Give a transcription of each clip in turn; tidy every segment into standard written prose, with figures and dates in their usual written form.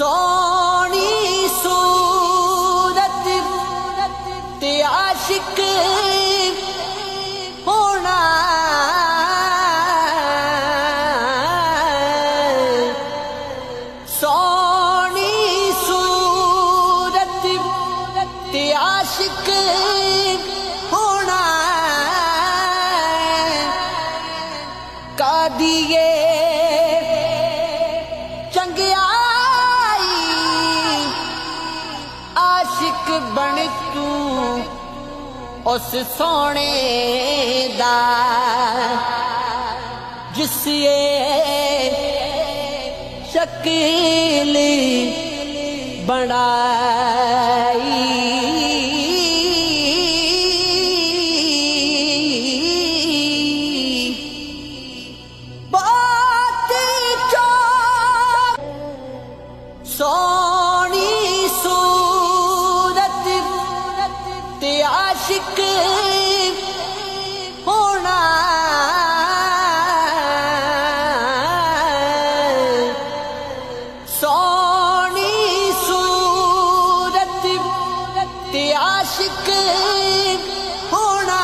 सोनी सूरत ते आशिक होना सोनी सूरत ते आशिक होना कादिए बन तू उस सोने दा जिस शकील बनाई। बात सोनी ते आशिक होना सोनी सूरत ते आशिक होना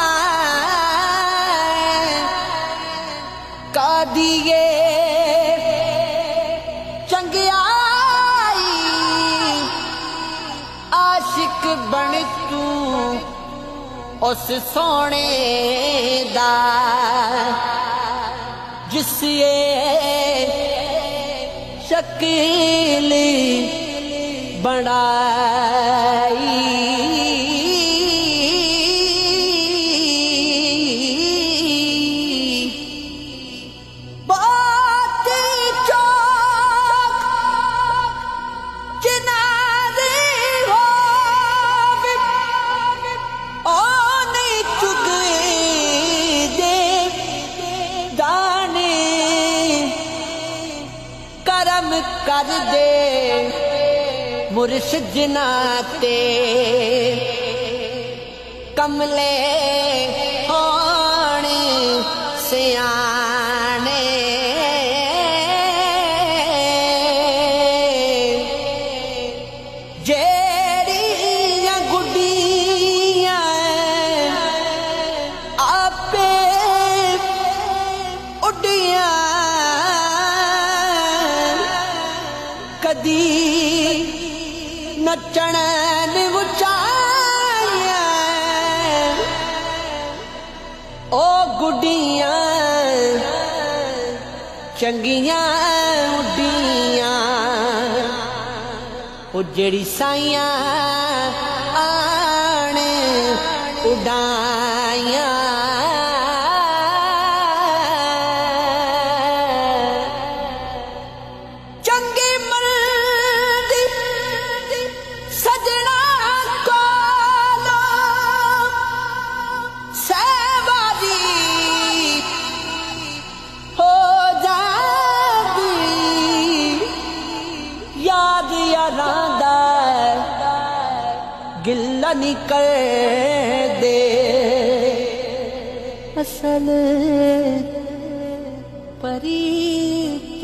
कादिए चंगियाई आशिक बन तू उस सोने दा जिस शकील बनाई। बात चौक किनारे हो करम कर दे मुर्शिद नाते कमले होने सियाने जेड़ियां गुड्डियां आपे उड्डियां कदी नचण उचाइया ओ गुड्डियां चंगियां उड्डियां ओ जेड़ी साइयां आण उडाइया। गिल्ला निकल दे असल परीत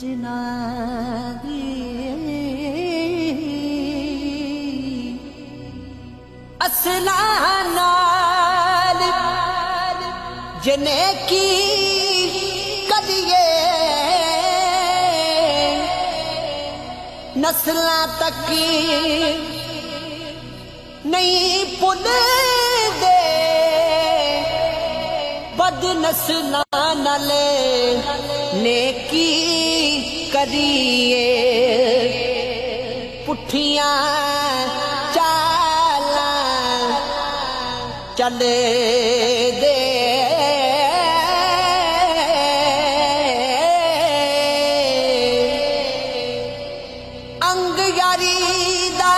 जिनादी असला नाल जने की कदिए नस्लां तक नहीं भुल दे बद नस्लां नाल नेकी करिए पुठियां चालां चल दे। अंग यारी दा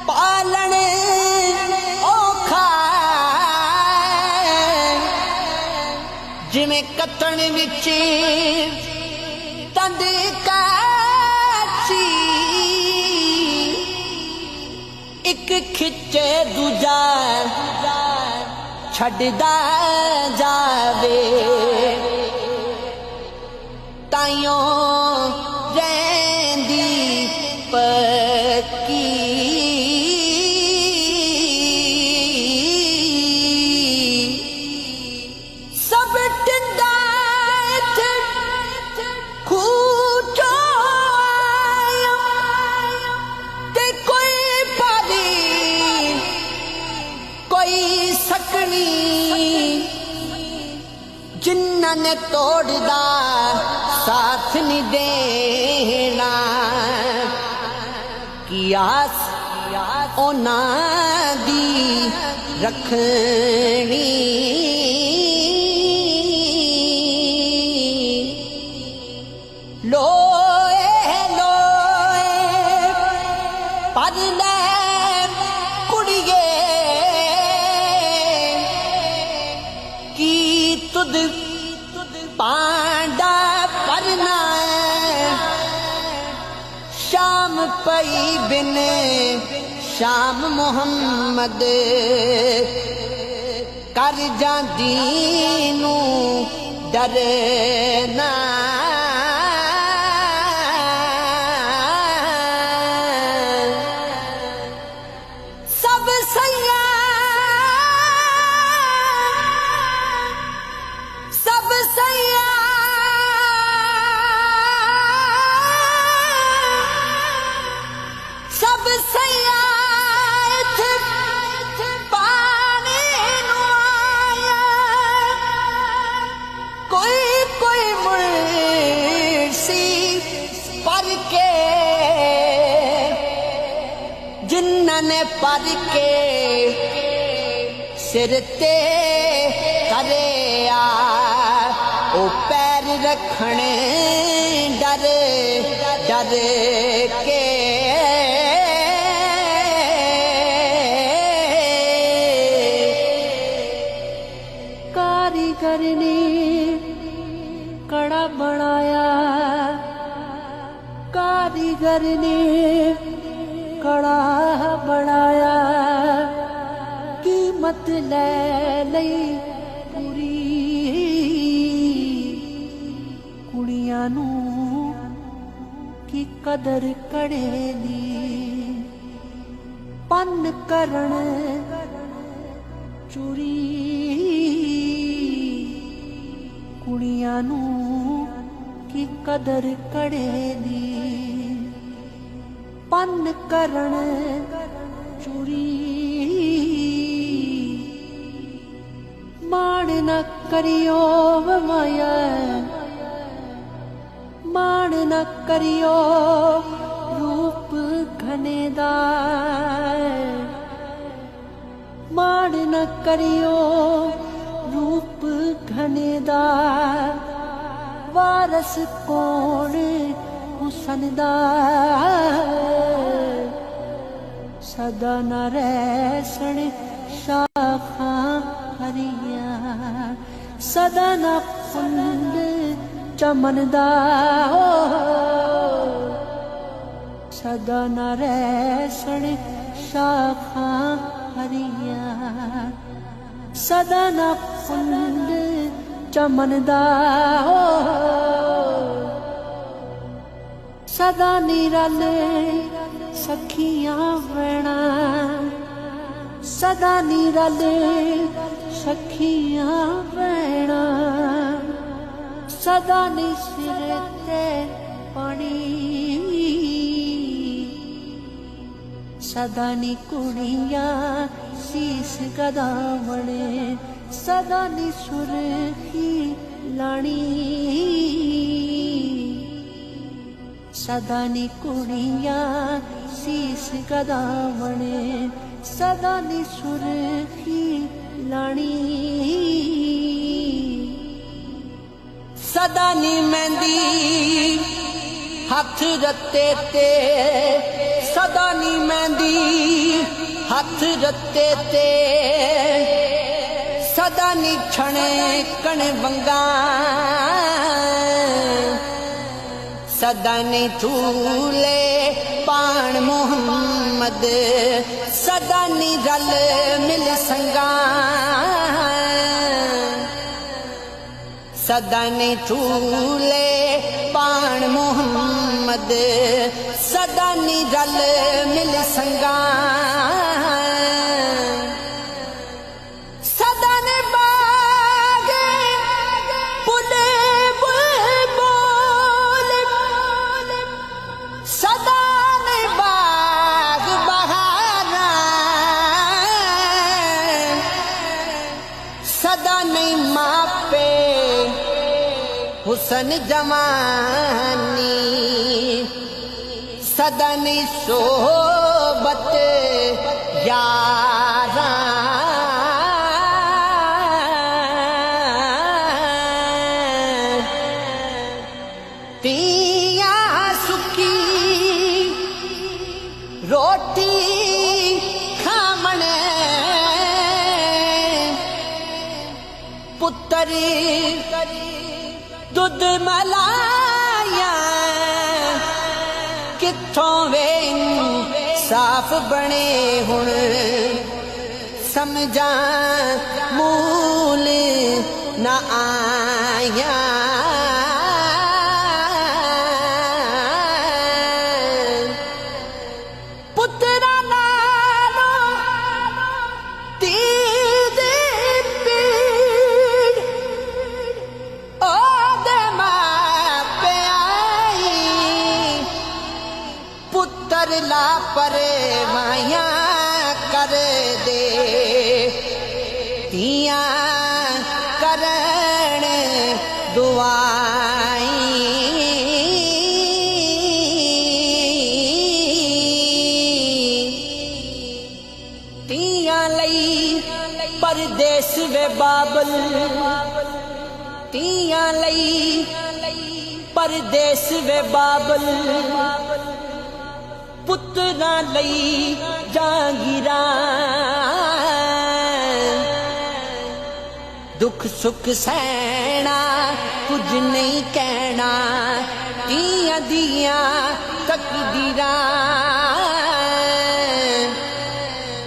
पालन औखा जिवें कतण विच तंद काची एक खिचे दूजा छड्डदा जावे। ताइयों रहंदी पक्की सब टिंडा खूचो ते कोई पारी कोई सकनी जिन्ना ने तोड़दा साथ नहीं देना कि आस ओना दी रखनी लोए लोए पर ले कुड़िए की तुद पांडा परना शाम पई बिन शाम मोहम्मद कर जांदी नू डरना सब सैया सब सैया सब सैया पानी नू आया कोई कोई मुर्सी पर के जिन्ना ने पर के सिर ते करे आ ओ पैर रखने डर डर के कारीगर ने कड़ा बनाया कारीगर ने कड़ा बनाया कीमत ले लई पूरी कुड़ियां नू की कदर कड़ेली पन करण चोरी कुड़ियां नू की कदर कड़ेली पन करण चोरी माण न करियो माया माण न करियो रूप घने दा माण न करियो रूप घने दा वारस कौन हुसन दा सदा न रहसन शाखां हरिया सदा न फुल चमन दा सदा न रहसन शाखां हरिया सदा न फुल चमन दा सदा निरल सखियां वैणा सदा निरल सखियां वैणा सदा नी सिर ते पानी सदा नी कुड़ियां शीस गदावणे सदा नी सुरखी लाणी सदा नी कुड़ियां शीस गदावणे सदा नी सुरखी लाणी सदा नी मेहंदी हथ रत्ते ते सदा नी मेहंदी हथ रत्ते ते सदा नी छणे कण वंगा सदा नी थूले पाण मोहम्मद सदा नी रल मिल संगा सदा नी थूले पाण मोहम्मद सदा नी रल मिल संगा सदा ने बाग पुले बोल सदा ने बाग बहारा सदा नहीं मापे हुसन जवानी सदा नहीं सोबत यारा तिया सुखी रोटी खामणे पुत्र दुध मलाया किथों वे साफ बने हुण समझा मूल न आया पुत्रा नालो तीद पीड़ ओदे मापे आई पुत्र ला परे माया कर दे तिया करण दुआई तिया लई परदेस वे बाबल तिया लई परदेस वे बाबल पुत्रा लई जागीरा दुख सुख सहना कुछ नहीं कहना तिया दिया तकदीरा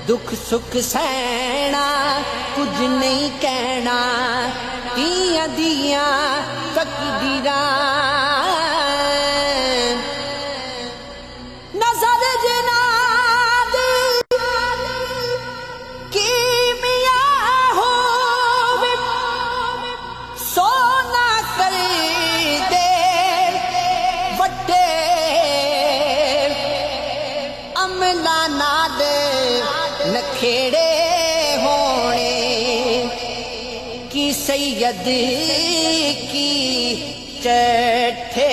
दुख सुख सहना कुछ नहीं कहना तिया दिया तकदीरा नजर जना कीमिया हो सोना कर दे बट्टे अमला नाद नखेड़े होने की सैयद की चठे